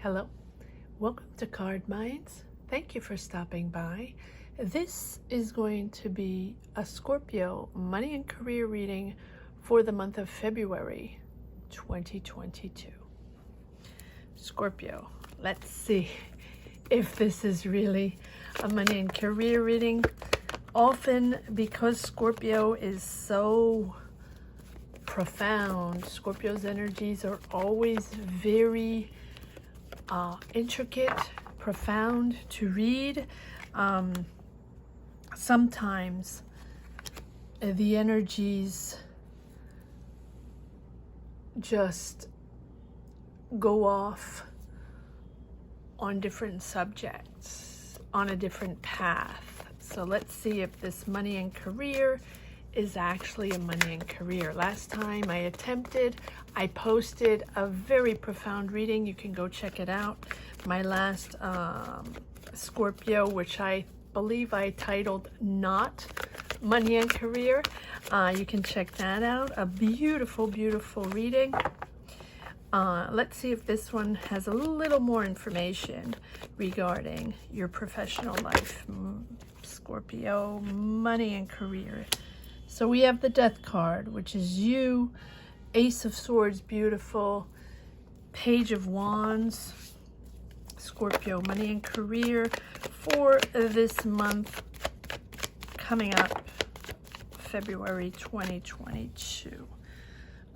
Hello, welcome to Card Minds. Thank you for stopping by. This is going to be a Scorpio money and career reading for the month of February 2022. Scorpio, let's see if this is really a money and career reading. Often, because Scorpio is so profound, Scorpio's energies are always very intricate, profound to read. Sometimes the energies just go off on different subjects, on a different path. So let's see if this money and career is actually a money and career. Last time I posted a very profound reading. You can go check it out. My last Scorpio, which I believe I titled Not Money and Career. You can check that out. A beautiful, beautiful reading. Let's see if this one has a little more information regarding your professional life. Scorpio, money and career. So we have the Death card, which is you. Ace of Swords, beautiful. Page of Wands. Scorpio, money and career for this month coming up, February 2022.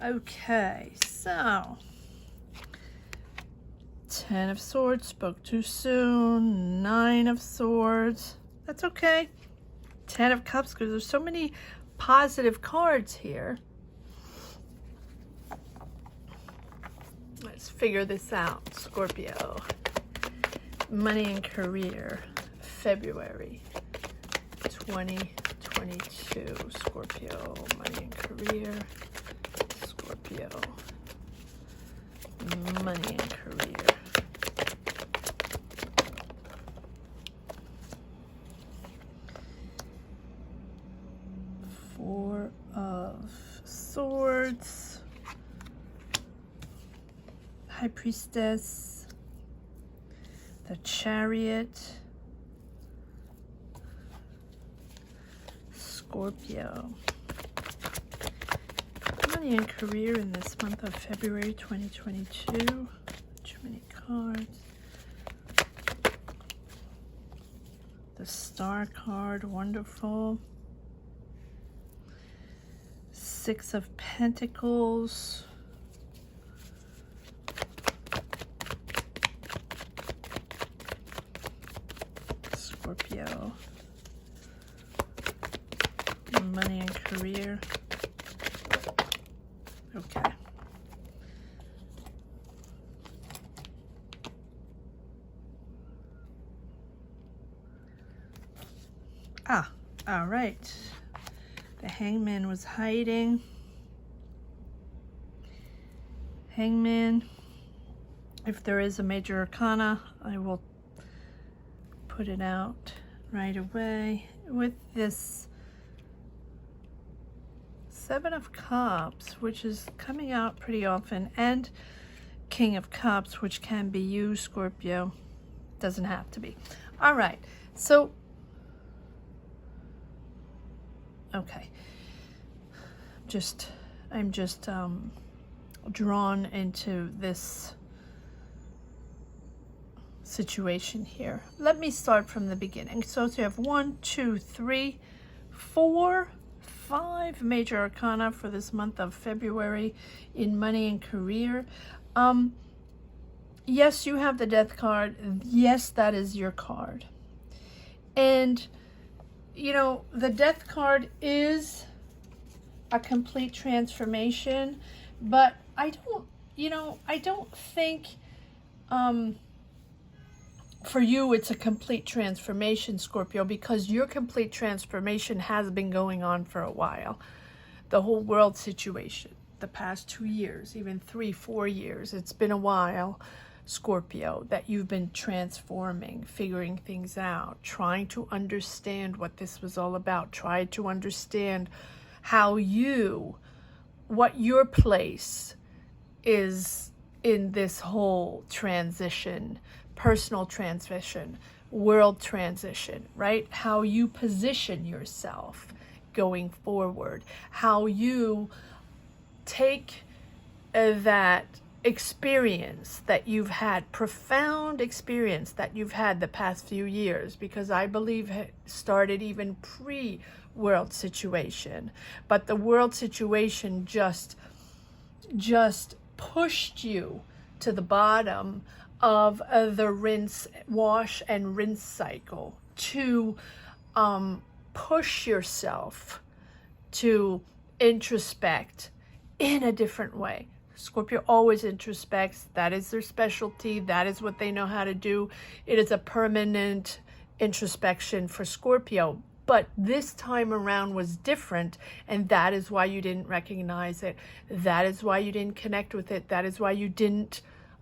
Okay, so 10 of Swords, spoke too soon. 9 of Swords, that's okay. 10 of Cups, because there's so many positive cards here. Let's figure this out. Scorpio, money and career, February 2022. Scorpio, money and career. Scorpio, money and career. Four of Swords, High Priestess, the Chariot, Scorpio. Money and career in this month of February 2022. Too many cards. The Star card, wonderful. 6 of Pentacles. Scorpio, money and career. Okay. All right. The Hangman was hiding. Hangman, if there is a major arcana, I will put it out right away. With this 7 of Cups, which is coming out pretty often, and King of Cups, which can be you, Scorpio. Doesn't have to be. All right. So, okay. I'm just drawn into this situation here. Let me start from the beginning. So you have 1, 2, 3, 4, 5 major arcana for this month of February in money and career. Yes, you have the Death card. Yes, that is your card. And you know, the Death card is a complete transformation, but I don't think for you it's a complete transformation, Scorpio, because your complete transformation has been going on for a while. The whole world situation, the past 2 years, even 3, 4 years, it's been a while, Scorpio, that you've been transforming, figuring things out, trying to understand what this was all about, trying to understand how what your place is in this whole transition, personal transition, world transition, right? How you position yourself going forward, how you take that experience that you've had, profound experience that you've had the past few years, because I believe it started even pre-world situation, but the world situation just pushed you to the bottom of the wash and rinse cycle, to push yourself to introspect in a different way. Scorpio always introspects. That is their specialty. That is what they know how to do. It is a permanent introspection for Scorpio. But this time around was different, and that is why you didn't recognize it. That is why you didn't connect with it. That is why you didn't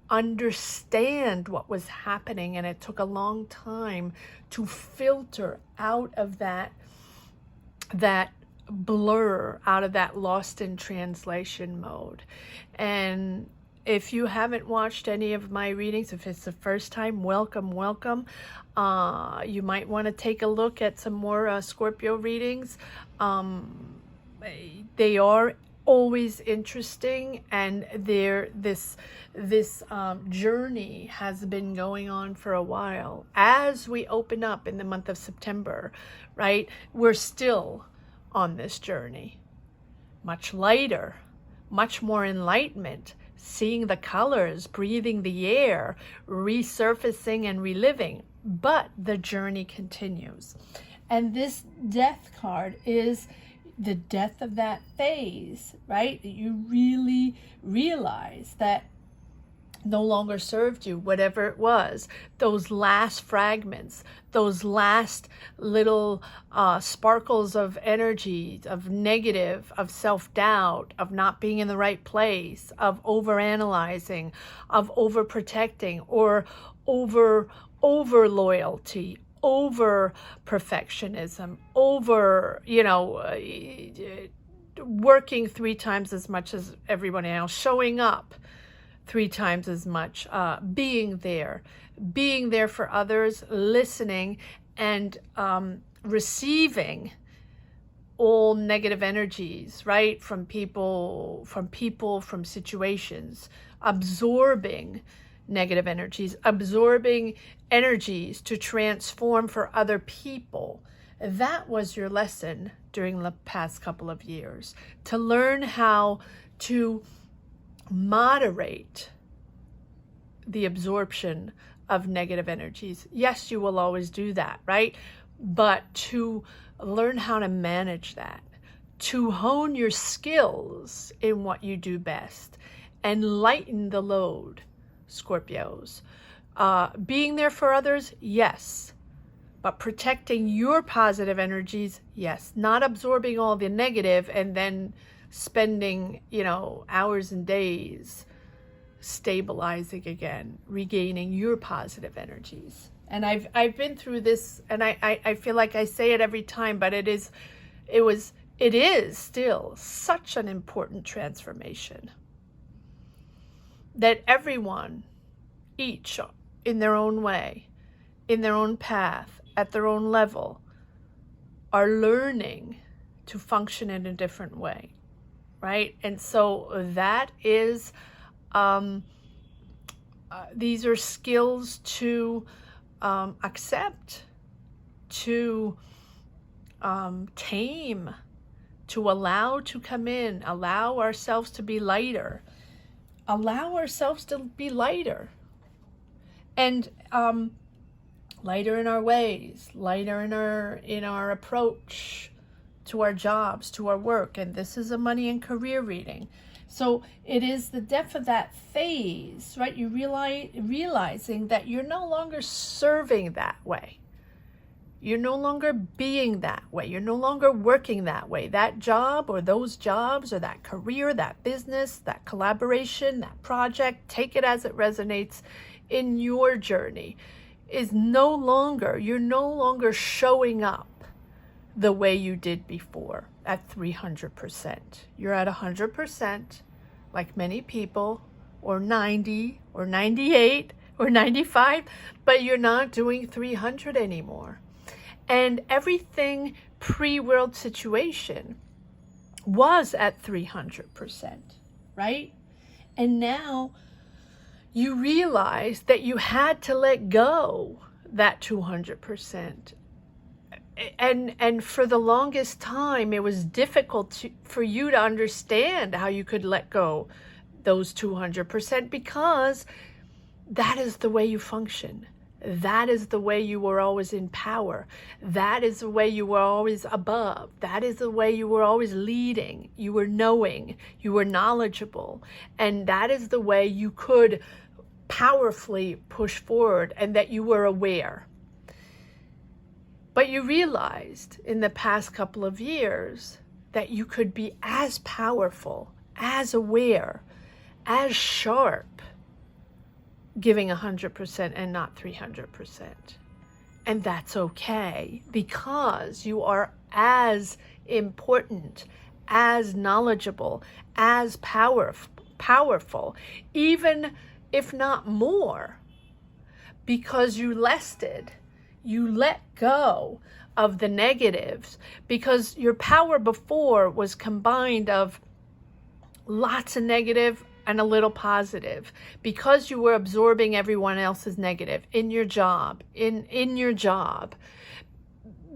understand what was happening, and it took a long time to filter out of that blur, out of that lost in translation mode. And if you haven't watched any of my readings, if it's the first time, welcome. You might want to take a look at some more Scorpio readings. They are always interesting, and this journey has been going on for a while. As we open up in the month of September, right, we're still on this journey, much lighter, much more enlightenment, seeing the colors, breathing the air, resurfacing and reliving. But the journey continues. And this death card is the death of that phase, right? You really realize that no longer served you, whatever it was, those last fragments, those last little sparkles of energy, of negative, of self-doubt, of not being in the right place, of overanalyzing, of overprotecting, or over loyalty, over perfectionism, over, working 3 times as much as everybody else, showing up 3 times as much, being there for others, listening, and receiving all negative energies, right? From people, from situations, absorbing negative energies, absorbing energies to transform for other people. That was your lesson during the past couple of years, to learn how to moderate the absorption of negative energies. Yes, you will always do that, right? But to learn how to manage that, to hone your skills in what you do best, and lighten the load, Scorpios. Being there for others, yes. But protecting your positive energies, yes. Not absorbing all the negative and then spending, hours and days stabilizing again, regaining your positive energies. And I've been through this, and I feel like I say it every time, but it is still such an important transformation that everyone, each in their own way, in their own path, at their own level, are learning to function in a different way, right? And so that is, these are skills to accept, to tame, to allow to come in, allow ourselves to be lighter, and lighter in our ways, lighter in our approach to our jobs, to our work. And this is a money and career reading. So it is the depth of that phase, right? You realizing that you're no longer serving that way. You're no longer being that way. You're no longer working that way. That job or those jobs or that career, that business, that collaboration, that project, take it as it resonates in your journey, is no longer, you're no longer showing up the way you did before at 300%. You're at 100%, like many people, or 90 or 98 or 95, but you're not doing 300 anymore. And everything pre-world situation was at 300%, right? And now you realize that you had to let go that 200%. And for the longest time, it was difficult for you to understand how you could let go those 200%, because that is the way you function. That is the way you were always in power. That is the way you were always above. That is the way you were always leading. You were knowing. You were knowledgeable. And that is the way you could powerfully push forward, and that you were aware. But you realized in the past couple of years that you could be as powerful, as aware, as sharp, giving 100% and not 300%. And that's okay, because you are as important, as knowledgeable, as powerful, even if not more, because you let go of the negatives, because your power before was combined of lots of negative and a little positive, because you were absorbing everyone else's negative in your job, in your job,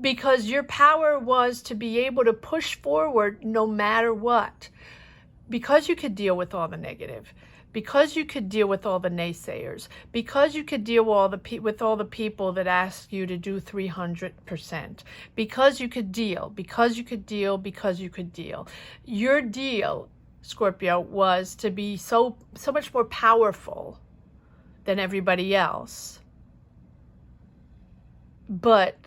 because your power was to be able to push forward no matter what, because you could deal with all the negative, because you could deal with all the naysayers, because you could deal with all the people that ask you to do 300%, because you could deal. Your deal, Scorpio, was to be so much more powerful than everybody else. But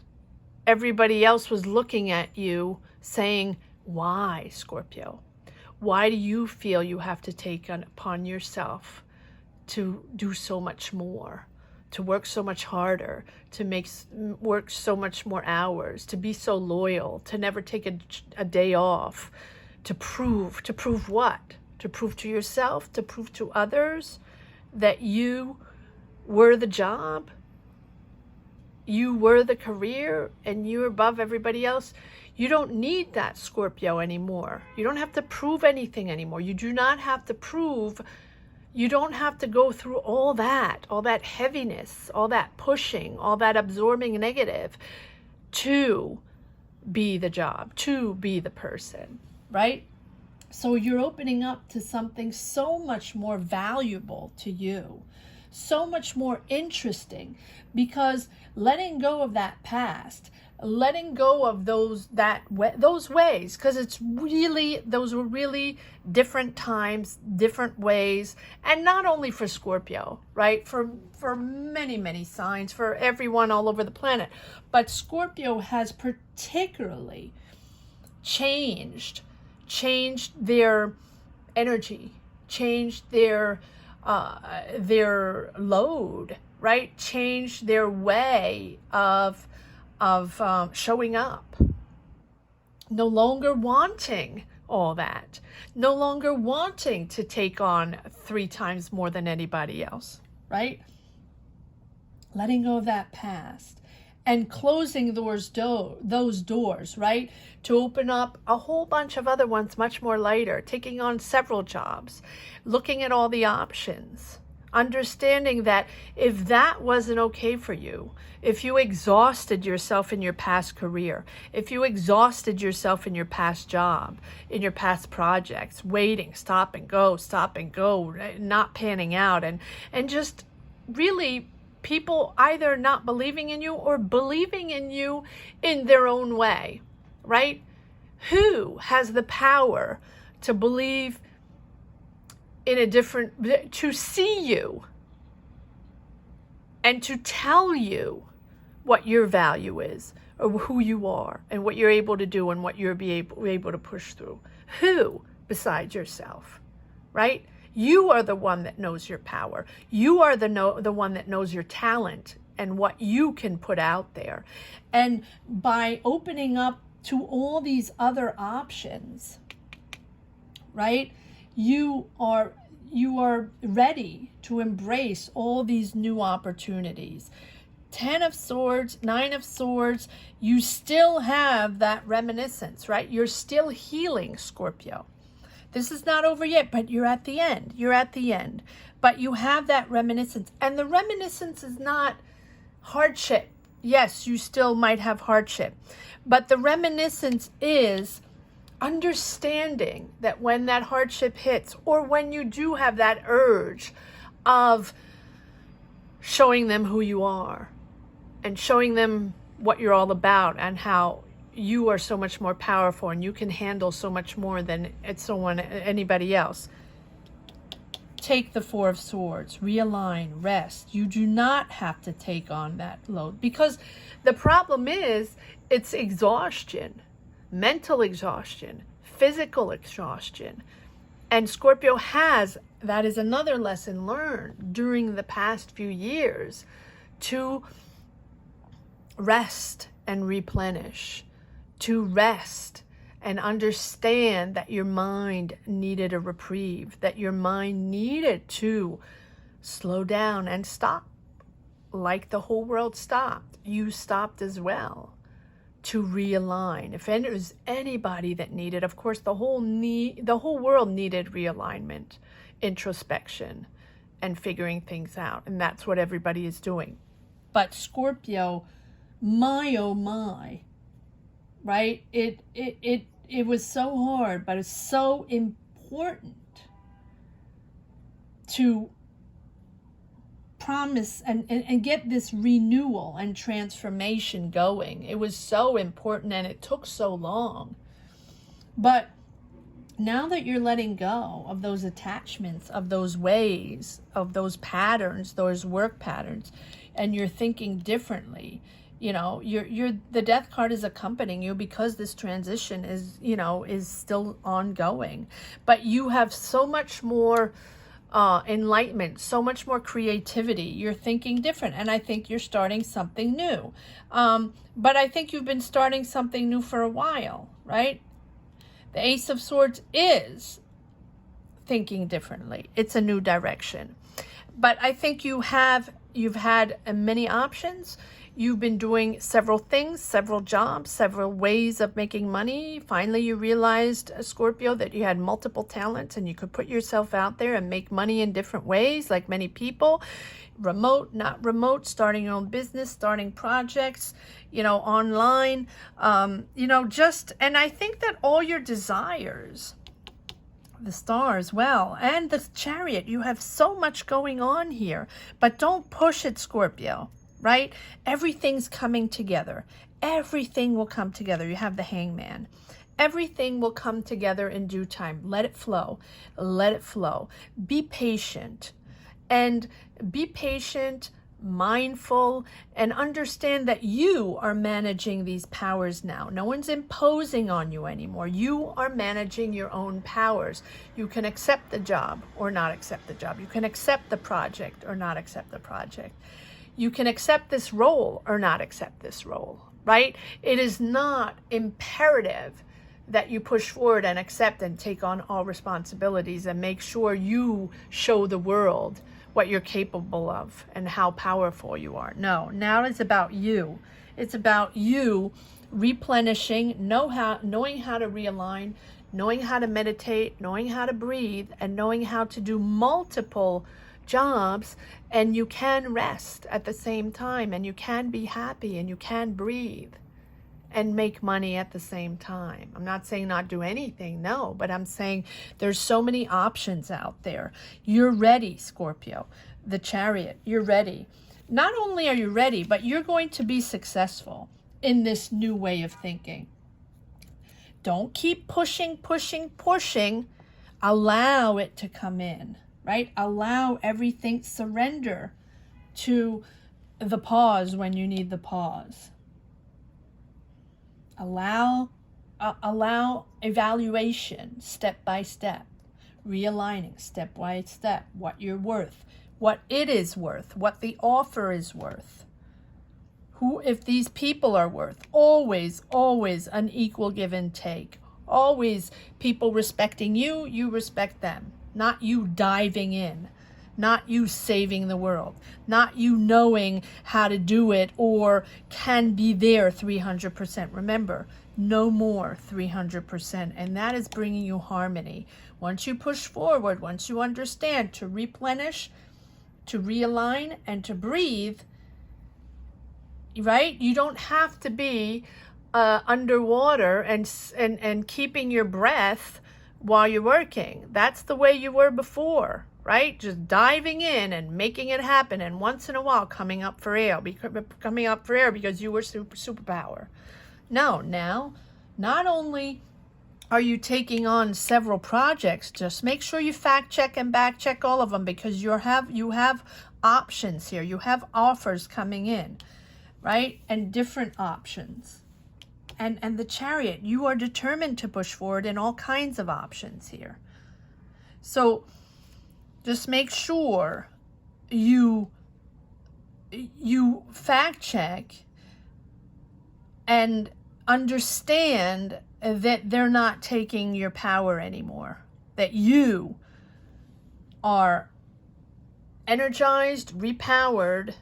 everybody else was looking at you saying, why, Scorpio? Why do you feel you have to take upon yourself to do so much more, to work so much harder, to work so much more hours, to be so loyal, to never take a day off, to prove what? To prove to yourself, to prove to others that you were the job, you were the career, and you were above everybody else. You don't need that, Scorpio, anymore. You don't have to prove anything anymore. You do not have to prove. You don't have to go through all that heaviness, all that pushing, all that absorbing negative to be the job, to be the person, right? So you're opening up to something so much more valuable to you, so much more interesting, because letting go of that past, letting go of those ways, because those were really different times, different ways, and not only for Scorpio, right? For many signs, for everyone all over the planet, but Scorpio has particularly changed their energy, changed their load, right? Changed their way of showing up. No longer wanting all that. No longer wanting to take on 3 times more than anybody else, right? Letting go of that past and closing those doors, right? To open up a whole bunch of other ones much more later, taking on several jobs, looking at all the options, understanding that if that wasn't okay for you, if you exhausted yourself in your past career, if you exhausted yourself in your past job, in your past projects, waiting, stop and go, not panning out, and just really people either not believing in you or believing in you in their own way, right? Who has the power to believe in to see you and to tell you what your value is, or who you are, and what you're able to do, and what you're able to push through? Who besides yourself, right? You are the one that knows your power. You are the one that knows your talent and what you can put out there. And by opening up to all these other options, right, you you are ready to embrace all these new opportunities. 10 of Swords, 9 of Swords, you still have that reminiscence, right? You're still healing, Scorpio. This is not over yet, but you're at the end. You're at the end. But you have that reminiscence. And the reminiscence is not hardship. Yes, you still might have hardship. But the reminiscence is understanding that when that hardship hits, or when you do have that urge of showing them who you are and showing them what you're all about and how you are so much more powerful and you can handle so much more than anybody else. Take the 4 of Swords, realign, rest. You do not have to take on that load, because the problem is it's exhaustion, mental exhaustion, physical exhaustion. And Scorpio that is another lesson learned during the past few years, to rest and replenish, to rest and understand that your mind needed a reprieve, that your mind needed to slow down and stop. Like the whole world stopped, you stopped as well, to realign. If there's anybody that needed, of course, the whole world needed realignment, introspection, and figuring things out. And that's what everybody is doing. But Scorpio, my oh my, right? It was so hard, but it's so important to promise and get this renewal and transformation going. It was so important, and it took so long. But now that you're letting go of those attachments, of those ways, of those patterns, those work patterns, and you're thinking differently, the Death card is accompanying you because this transition is still ongoing. But you have so much more enlightenment, so much more creativity. You're thinking different, and I think you're starting something new. But I think you've been starting something new for a while, right? The Ace of Swords is thinking differently. It's a new direction. But I think you've had many options. You've been doing several things, several jobs, several ways of making money. Finally, you realized, Scorpio, that you had multiple talents and you could put yourself out there and make money in different ways, like many people. Remote, not remote, starting your own business, starting projects, online, and I think that all your desires, the Star as well, and the Chariot, you have so much going on here, but don't push it, Scorpio. Right? Everything's coming together. Everything will come together. You have the Hangman. Everything will come together in due time. Let it flow. Let it flow. Be patient. And be patient, mindful, and understand that you are managing these powers now. No one's imposing on you anymore. You are managing your own powers. You can accept the job or not accept the job. You can accept the project or not accept the project. You can accept this role or not accept this role, right? It is not imperative that you push forward and accept and take on all responsibilities and make sure you show the world what you're capable of and how powerful you are. No, now it's about you. It's about you replenishing, knowing how to realign, knowing how to meditate, knowing how to breathe, and knowing how to do multiple jobs, and you can rest at the same time, and you can be happy, and you can breathe and make money at the same time. I'm not saying not do anything, no, but I'm saying there's so many options out there. You're ready, Scorpio. The Chariot, you're ready. Not only are you ready, but you're going to be successful in this new way of thinking. Don't keep pushing. Allow it to come in. Right? Allow everything, surrender to the pause when you need the pause. Allow evaluation step by step, realigning step by step, what you're worth, what it is worth, what the offer is worth, if these people are worth. Always an equal give and take. Always people respecting you, you respect them. not you diving in, not you saving the world, not you knowing how to do it or can be there 300%. Remember, no more 300%. And that is bringing you harmony. Once you push forward, once you understand to replenish, to realign, and to breathe, right? You don't have to be underwater and keeping your breath while you're working. That's the way you were before, right? Just diving in and making it happen, and once in a while coming up for air because you were superpower. No, now, not only are you taking on several projects, just make sure you fact check and back check all of them, because you have options here. You have offers coming in, right? And different options. And the Chariot, you are determined to push forward in all kinds of options here. So just make sure you fact check and understand that they're not taking your power anymore, that you are energized, repowered,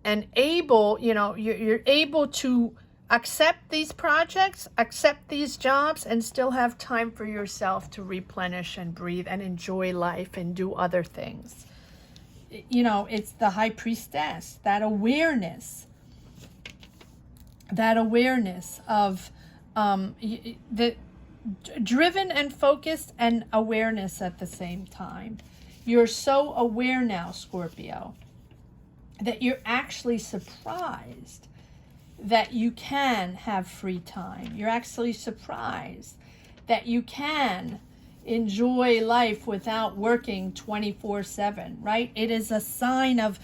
and able, you're able to accept these projects, accept these jobs, and still have time for yourself to replenish and breathe and enjoy life and do other things. It's the High Priestess, that awareness of the driven and focused and awareness at the same time. You're so aware now, Scorpio, that you're actually surprised that you can have free time. You're actually surprised that you can enjoy life without working 24/7, right? It is a sign of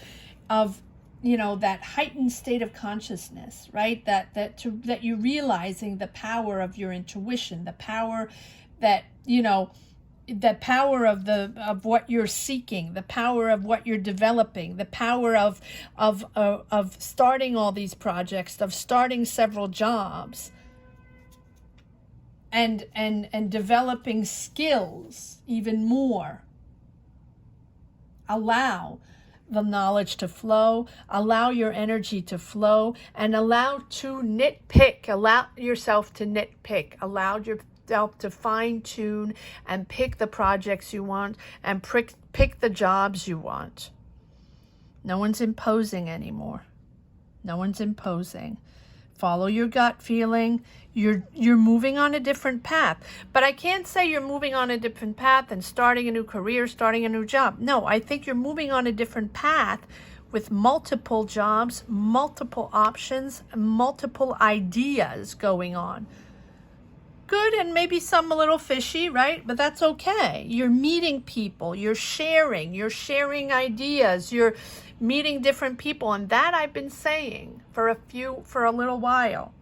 that heightened state of consciousness, right? That you're realizing the power of your intuition, the power that, the power of what you're seeking, the power of what you're developing, the power of starting all these projects, of starting several jobs, and developing skills even more. Allow the knowledge to flow, allow your energy to flow, and allow yourself to nitpick, allow yourself to fine-tune and pick the projects you want and pick the jobs you want. No one's imposing anymore. No one's imposing. Follow your gut feeling. You're moving on a different path. But I can't say you're moving on a different path and starting a new career, starting a new job. No, I think you're moving on a different path with multiple jobs, multiple options, multiple ideas going on. Good, and maybe some a little fishy, right? But that's okay. You're meeting people, you're sharing ideas, you're meeting different people. And that I've been saying for a little while.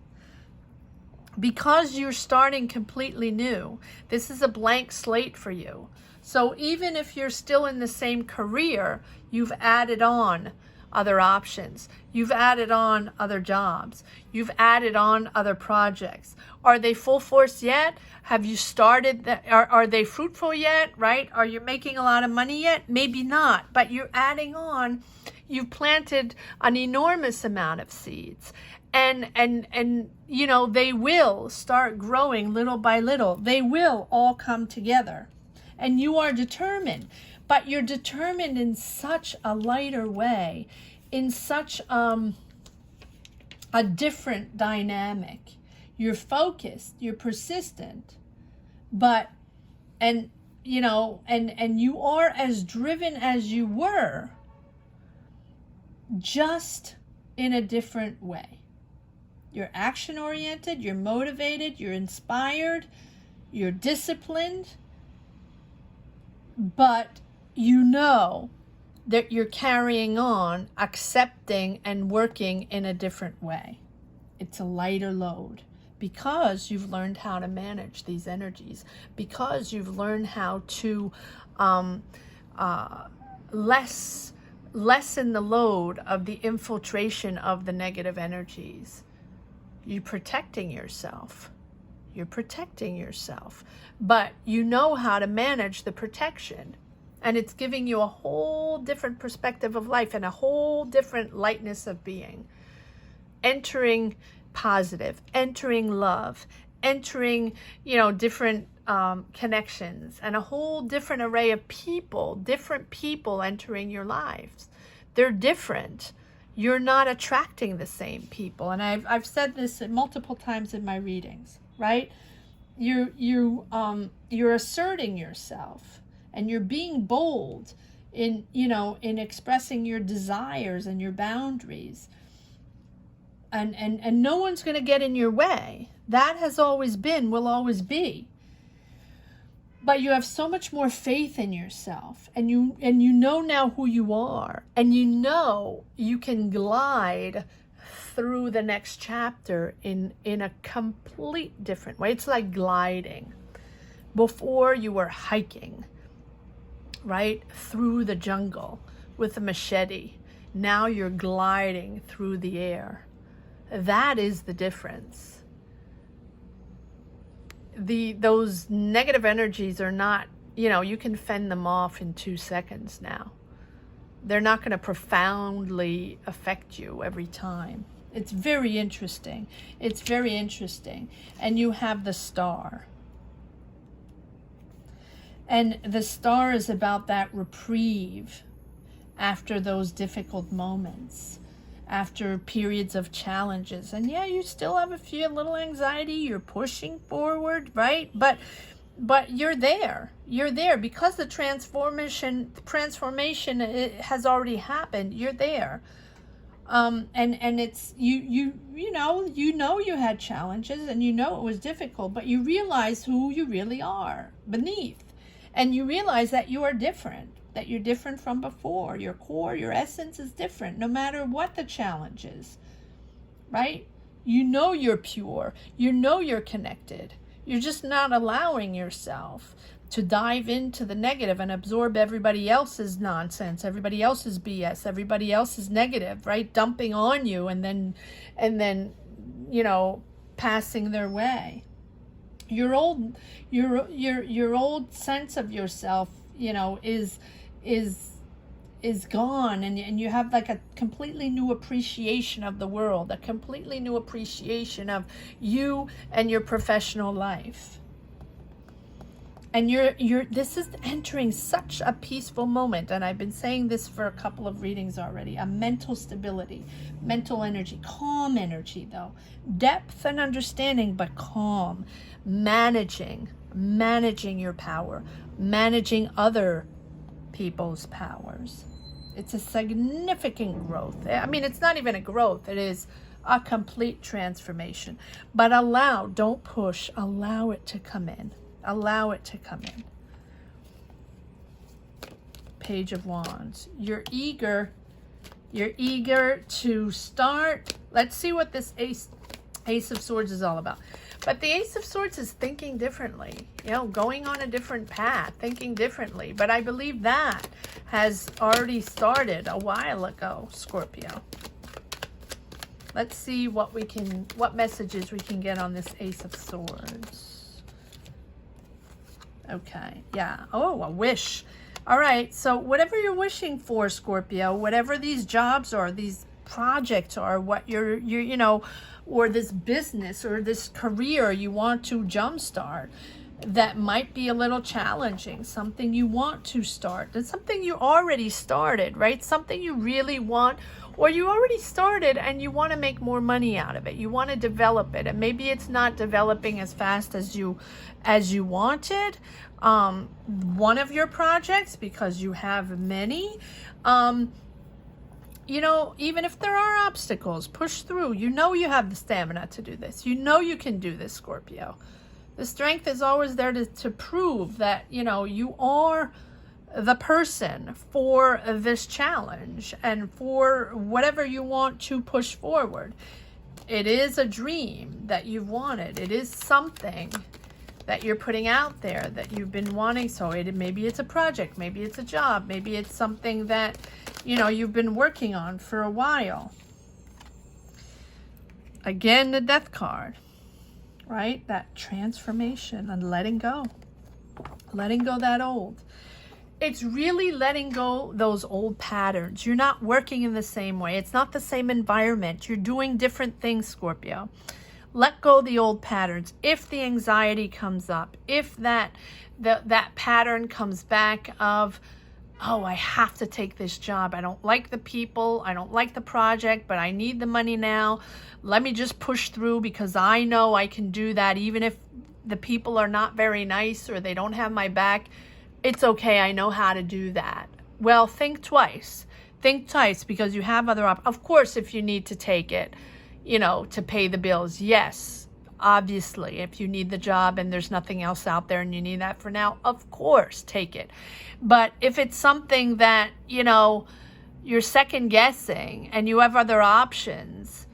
Because you're starting completely new, this is a blank slate for you. So even if you're still in the same career, you've added on other options. You've added on other jobs. You've added on other projects. Are they full force yet? Have you started? Are they fruitful yet? Right? Are you making a lot of money yet? Maybe not, but you're adding on. You've planted an enormous amount of seeds. And they will start growing little by little. They will all come together. And you are determined. But you're determined in such a lighter way, in such a different dynamic. You're focused, you're persistent, and you are as driven as you were, just in a different way. You're action oriented, you're motivated, you're inspired, you're disciplined, but you know that you're carrying on, accepting and working in a different way. It's a lighter load because you've learned how to manage these energies, because you've learned how to lessen the load of the infiltration of the negative energies. You're protecting yourself. You're protecting yourself, but you know how to manage the protection. And it's giving you a whole different perspective of life and a whole different lightness of being. Entering positive, entering love, entering, different connections, and a whole different array of people, different people entering your lives. They're different. You're not attracting the same people. And I've said this multiple times in my readings, right? You're asserting yourself, and you're being bold in expressing your desires and your boundaries. And no one's going to get in your way. That has always been, will always be. But you have so much more faith in yourself, and you know now who you are, and you know you can glide through the next chapter in a complete different way. It's like gliding. Before you were hiking, right, through the jungle with a machete. Now you're gliding through the air. That is the difference. Those negative energies are not, you can fend them off in 2 seconds now. They're not going to profoundly affect you every time. It's very interesting. It's very interesting. And you have the star. And the star is about that reprieve after those difficult moments, after periods of challenges. And yeah, you still have a little anxiety. You're pushing forward, right? But you're there. You're there because the transformation has already happened. You're there. And it's you know you had challenges, and it was difficult, but you realize who you really are beneath, and you realize that you are different. That you're different from before. Your core, your essence is different, no matter what the challenge is, right? You know you're pure. You know you're connected. You're just not allowing yourself to dive into the negative and absorb everybody else's nonsense, everybody else's BS, everybody else's negative, right? Dumping on you and then passing their way. Your old sense of yourself, is gone, and you have like a completely new appreciation of the world, a completely new appreciation of you and your professional life. And this is entering such a peaceful moment, and I've been saying this for a couple of readings already. A mental stability, mental energy, calm energy though, depth and understanding, but calm, managing your power, managing other people's powers. It's a significant growth. I mean, it's not even a growth. It is a complete transformation. But don't push, allow it to come in. Allow it to come in. Page of Wands. You're eager to start. Let's see what this Ace of Swords is all about. But the Ace of Swords is thinking differently, going on a different path, thinking differently. But I believe that has already started a while ago, Scorpio. Let's see what messages we can get on this Ace of Swords. Okay, yeah. Oh, a wish. All right, so whatever you're wishing for, Scorpio, whatever these jobs are, these projects are, what you're or this business or this career you want to jumpstart, that might be a little challenging, something you want to start, and something you already started, right? Something you really want, or you already started and you want to make more money out of it. You want to develop it, and maybe it's not developing as fast as you wanted. One of your projects, because you have many, even if there are obstacles, push through. You have the stamina to do this. You can do this, Scorpio. The strength is always there to prove that, you are the person for this challenge and for whatever you want to push forward. It is a dream that you've wanted. It is something that you're putting out there that you've been wanting. So maybe it's a project, maybe it's a job, maybe it's something that you've been working on for a while. Again, the Death card, right? That transformation and letting go that old. It's really letting go those old patterns. You're not working in the same way. It's not the same environment. You're doing different things, Scorpio. Let go the old patterns. If the anxiety comes up, if that pattern comes back of, oh, I have to take this job. I don't like the people. I don't like the project, but I need the money now. Let me just push through because I know I can do that even if the people are not very nice or they don't have my back. It's okay. I know how to do that. Well, think twice. Think twice because you have other options. Of course, if you need to take it, you know, to pay the bills. Yes, obviously, if you need the job and there's nothing else out there and you need that for now, of course, take it. But if it's something that, you know, you're second guessing and you have other options,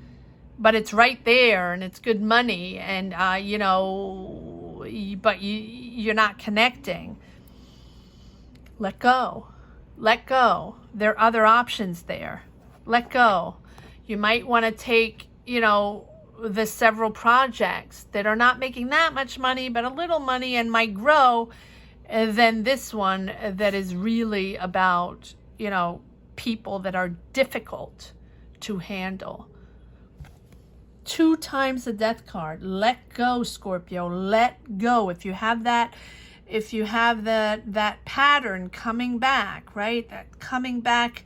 but it's right there and it's good money and, you know, but you're not connecting, let go. Let go. There are other options there. Let go. You might want to take, you know, the several projects that are not making that much money, but a little money and might grow, than this one that is really about, you know, people that are difficult to handle. 2 times the Death card. Let go, Scorpio. Let go. If you have that pattern coming back, right? That coming back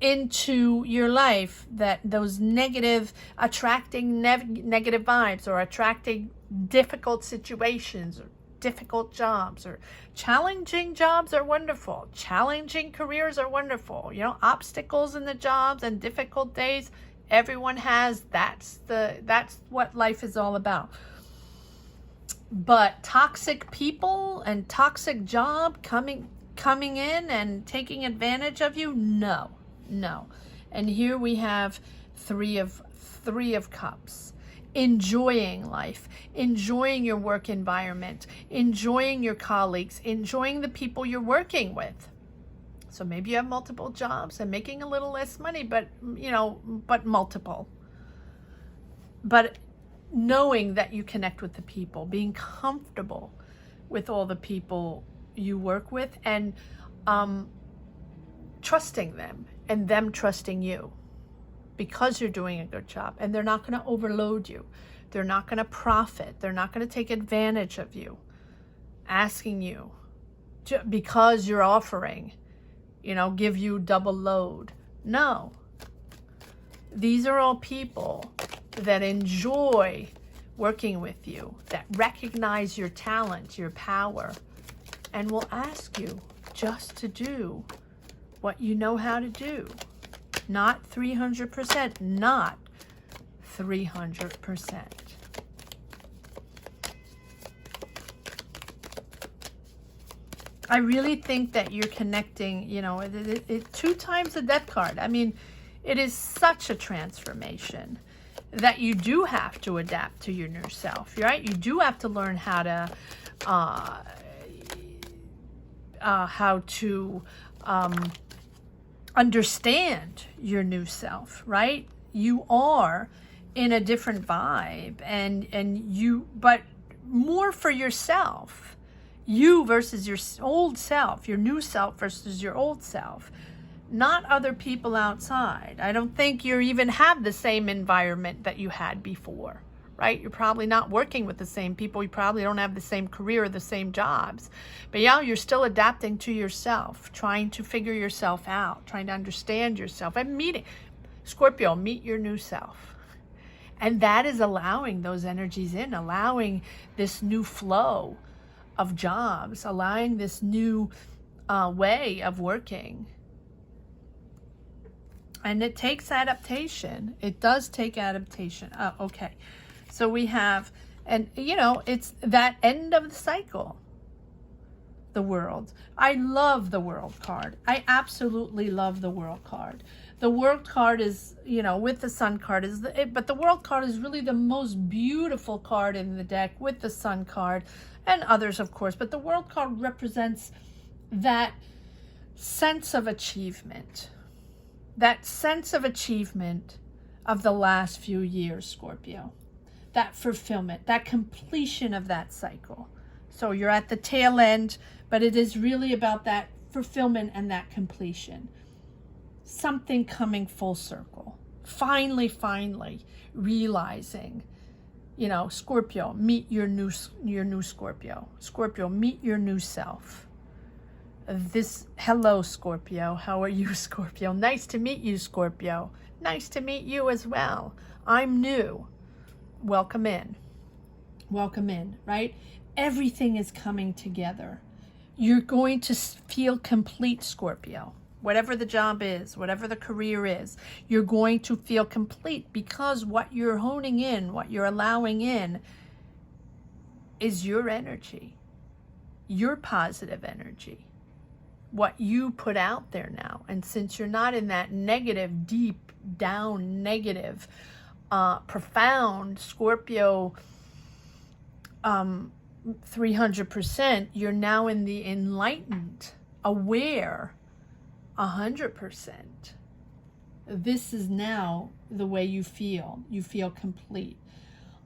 into your life, that those negative, attracting negative vibes or attracting difficult situations or difficult jobs or challenging jobs are wonderful. Challenging careers are wonderful. You know, obstacles in the jobs and difficult days, everyone has. That's what life is all about. But toxic people and toxic job coming in and taking advantage of you, no. And here we have 3 of Cups. Enjoying life, enjoying your work environment, enjoying your colleagues, enjoying the people you're working with. So maybe you have multiple jobs and making a little less money, but, you know, but multiple. But knowing that you connect with the people, being comfortable with all the people you work with, and trusting them and them trusting you because you're doing a good job, and they're not going to overload you. They're not going to profit. They're not going to take advantage of you, asking you to, because you're offering, you know, give you double load. No. These are all people that enjoy working with you, that recognize your talent, your power, and will ask you just to do what you know how to do. Not 300%, not 300%. I really think that you're connecting, you know, 2 times the Death card. I mean, it is such a transformation that you do have to adapt to your new self, right? You do have to learn how to understand your new self, right? You are in a different vibe, but more for yourself. You versus your old self, your new self versus your old self, not other people outside. I don't think you even have the same environment that you had before, right? You're probably not working with the same people. You probably don't have the same career or the same jobs. But yeah, you're still adapting to yourself, trying to figure yourself out, trying to understand yourself, and meeting. Scorpio, meet your new self. And that is allowing those energies in, allowing this new flow of jobs, allowing this new way of working. And it takes adaptation. It does take adaptation. Okay. So we have, and you know, it's that end of the cycle. The World. I love the World card. I absolutely love the World card. The World card is, you know, with the Sun card but the World card is really the most beautiful card in the deck, with the Sun card and others, of course. But the World card represents that sense of achievement. That sense of achievement of the last few years, Scorpio. that fulfillment, that completion of that cycle. So you're at the tail end, but it is really about that fulfillment and that completion. Something coming full circle. Finally realizing, Scorpio, meet your new Scorpio. Scorpio, meet your new self. Hello, Scorpio. How are you, Scorpio? Nice to meet you, Scorpio. Nice to meet you as well. I'm new. Welcome in. Welcome in, right? Everything is coming together. You're going to feel complete, Scorpio. Whatever the job is, whatever the career is, you're going to feel complete because what you're honing in, what you're allowing in is your energy, your positive energy, what you put out there now. And since you're not in that negative, deep down, negative, profound Scorpio 300%, you're now in the enlightened, aware 100%. This is now the way you feel. You feel complete.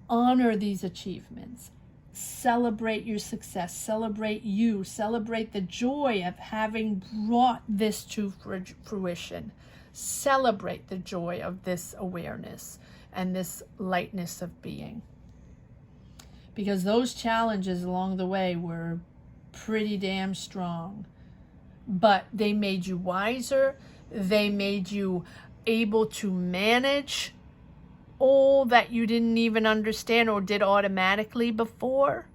Honor these achievements. Celebrate your success. Celebrate you. Celebrate the joy of having brought this to fruition. Celebrate the joy of this awareness and this lightness of being. Because those challenges along the way were pretty damn strong. But they made you wiser. They made you able to manage all that you didn't even understand or did automatically before.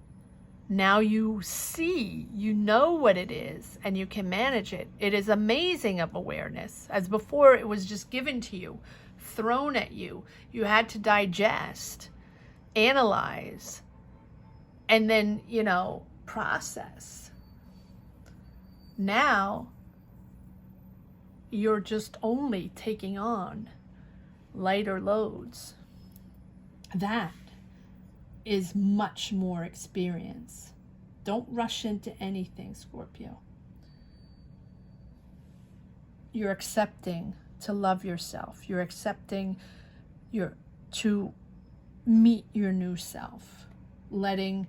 Now you see, you know what it is, and you can manage it. It is amazing of awareness. As before, it was just given to you, thrown at you. You had to digest, analyze, and then, process. Now, you're just only taking on lighter loads. That is much more experience. Don't rush into anything, Scorpio. You're accepting to love yourself. You're accepting to meet your new self. Letting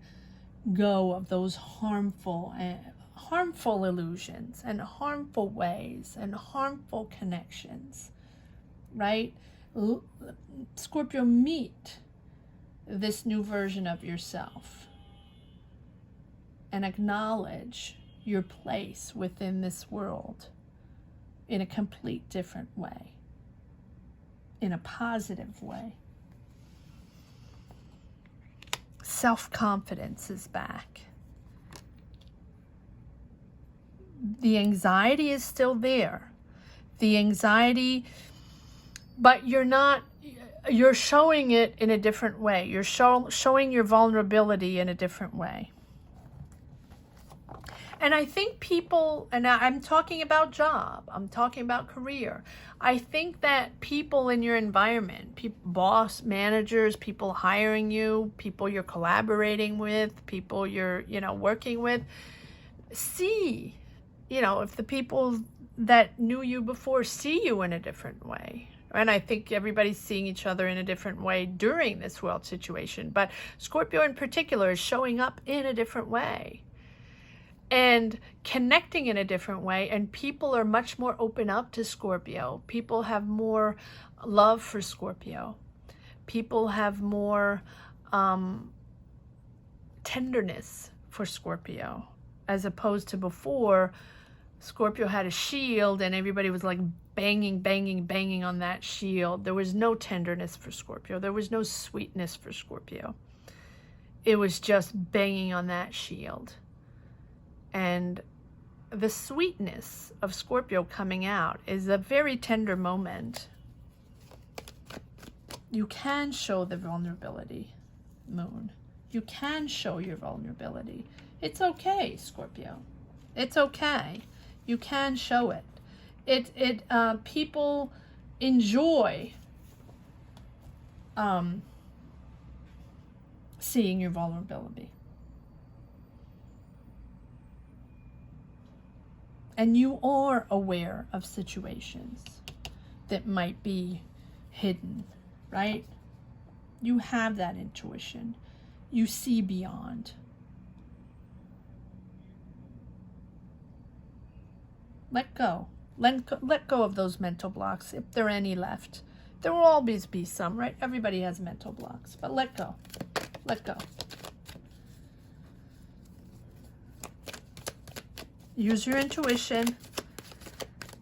go of those harmful illusions and harmful ways and harmful connections, right? Scorpio, meet this new version of yourself and acknowledge your place within this world in a complete different way, in a positive way. Self-confidence is back. The anxiety is still there. The anxiety, but you're showing it in a different way. You're showing your vulnerability in a different way. And I think people, and I'm talking about job, I'm talking about career. I think that people in your environment, boss, managers, people hiring you, people you're collaborating with, people you're, working with, see, if the people that knew you before see you in a different way. And I think everybody's seeing each other in a different way during this world situation. But Scorpio in particular is showing up in a different way and connecting in a different way. And people are much more open up to Scorpio. People have more love for Scorpio. People have more tenderness for Scorpio, as opposed to before. Scorpio had a shield and everybody was like banging on that shield. There was no tenderness for Scorpio. There was no sweetness for Scorpio. It was just banging on that shield. And the sweetness of Scorpio coming out is a very tender moment. You can show the vulnerability, Moon. You can show your vulnerability. It's okay, Scorpio. It's okay. You can show it. People enjoy seeing your vulnerability. And you are aware of situations that might be hidden, right? You have that intuition. You see beyond. Let go. Let go of those mental blocks, if there are any left. There will always be some, right? Everybody has mental blocks, but let go. Let go. Use your intuition.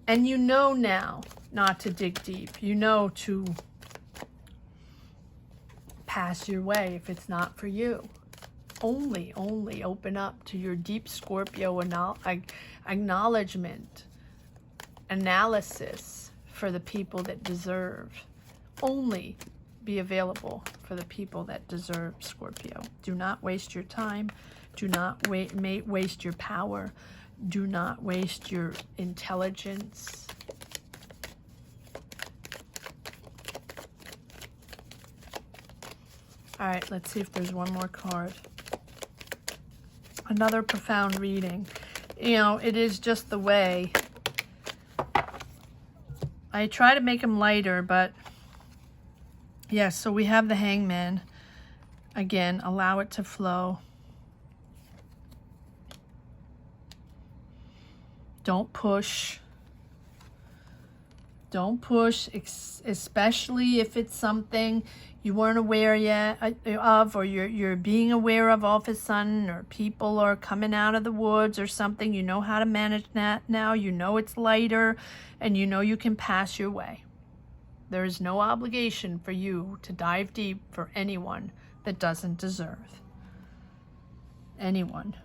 And you know now not to dig deep. You know to pass your way if it's not for you. Only open up to your deep Scorpio acknowledgement, analysis for the people that deserve. Only be available for the people that deserve, Scorpio. Do not waste your time. Do not waste your power. Do not waste your intelligence. All right, let's see if there's one more card. Another profound reading. You know, it is just the way. I try to make them lighter, but yes, so we have the Hangman. Again, allow it to flow. Don't push. Don't push, especially if it's something you weren't aware yet of, or you're being aware of all of a sudden, or people are coming out of the woods or something. You know how to manage that now. You know it's lighter, and you know you can pass your way. There is no obligation for you to dive deep for anyone that doesn't deserve. Anyone.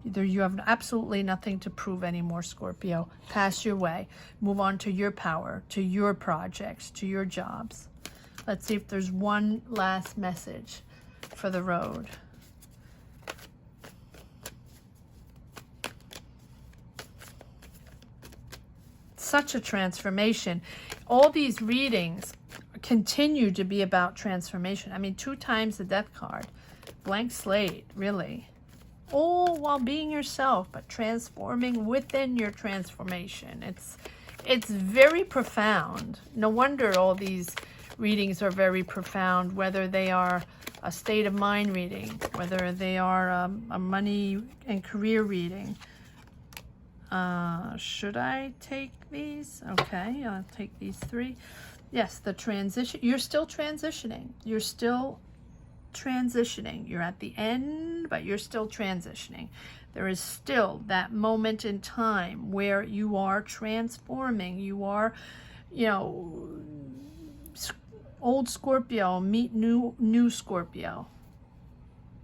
You have absolutely nothing to prove anymore, Scorpio. Pass your way. Move on to your power, to your projects, to your jobs. Let's see if there's one last message for the road. Such a transformation. All these readings continue to be about transformation. I mean, 2 times the Death card. Blank slate, really. All while being yourself, but transforming within your transformation. It's very profound. No wonder all these readings are very profound, whether they are a state of mind reading, whether they are a money and career reading. Should I take these? Okay, I'll take these 3. Yes, the transition. You're still transitioning. You're still transitioning. You're at the end, but you're still transitioning. There is still that moment in time where you are transforming. You are, you know, old Scorpio meet new Scorpio,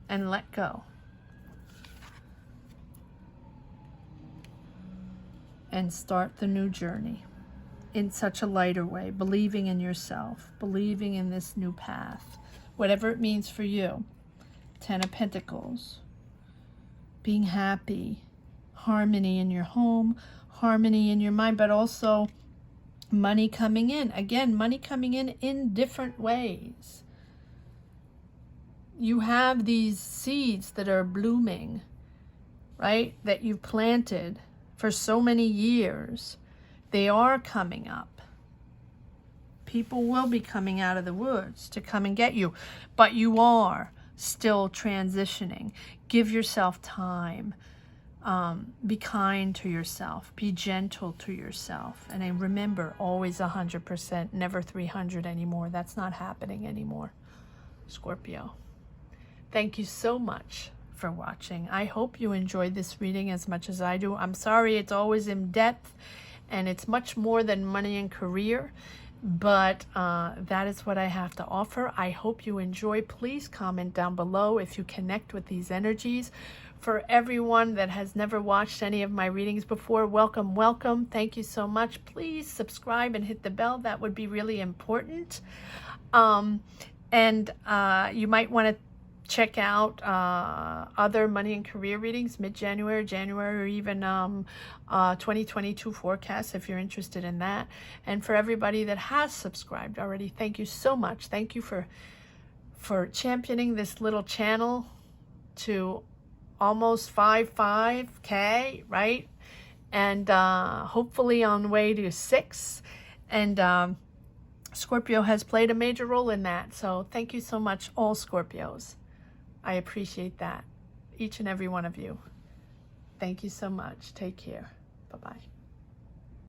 and let go. And start the new journey in such a lighter way, believing in yourself, believing in this new path, whatever it means for you. 10 of Pentacles, being happy, harmony in your home, harmony in your mind, but also money coming in. Again, money coming in different ways. You have these seeds that are blooming, right, that you've planted for so many years. They are coming up. People will be coming out of the woods to come and get you, but you are still transitioning. Give yourself time. Be kind to yourself. Be gentle to yourself. And I remember, always 100%, never 300 anymore. That's not happening anymore, Scorpio. Thank you so much for watching. I hope you enjoyed this reading as much as I do. I'm sorry it's always in depth, and it's much more than money and career, but that is what I have to offer. I hope you enjoy. Please comment down below if you connect with these energies. For everyone that has never watched any of my readings before, welcome, welcome. Thank you so much. Please subscribe and hit the bell. That would be really important. You might want to check out other money and career readings, mid-January, January, or even 2022 forecasts if you're interested in that. And for everybody that has subscribed already, thank you so much. Thank you for championing this little channel to almost 5K, right? And hopefully on the way to 6. And Scorpio has played a major role in that. So thank you so much, all Scorpios. I appreciate that. Each and every one of you. Thank you so much. Take care. Bye-bye.